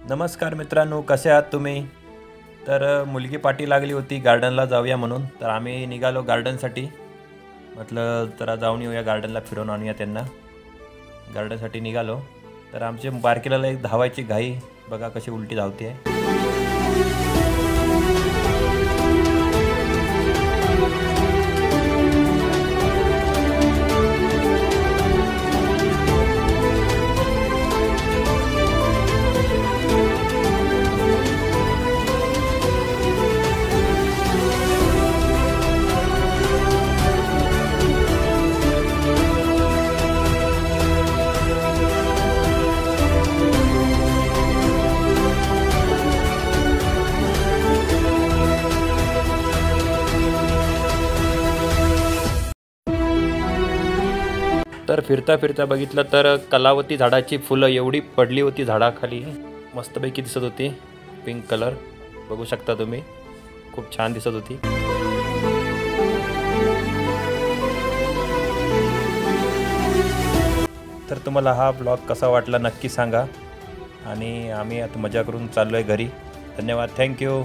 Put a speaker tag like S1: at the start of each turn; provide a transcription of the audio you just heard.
S1: नमस्कार मित्रांनो, कसे आहात तुम्ही? तर मुलगी पाठी लागली होती गार्डनला जाऊया म्हणून, तर आम्ही निघालो गार्डनसाठी. म्हटलं जरा जाऊन येऊया गार्डनला, फिरवून आणूया त्यांना. गार्डनसाठी निघालो, तर आमच्या बारकीला एक धावायची घाई, बघा कशी उलटी धावते आहे. तर फिरता फिरता बघितलं तर कलावती झाडाची फुलं एवढी पडली होती झाडाखाली, मस्तपैकी दिसत होती. पिंक कलर बघू शकता तुम्ही, खूप छान दिसत होती. तर तुम्हाला हा ब्लॉग कसा वाटला नक्की सांगा. आणि आम्ही आता मजा करून चाललो आहे घरी. धन्यवाद, थँक्यू.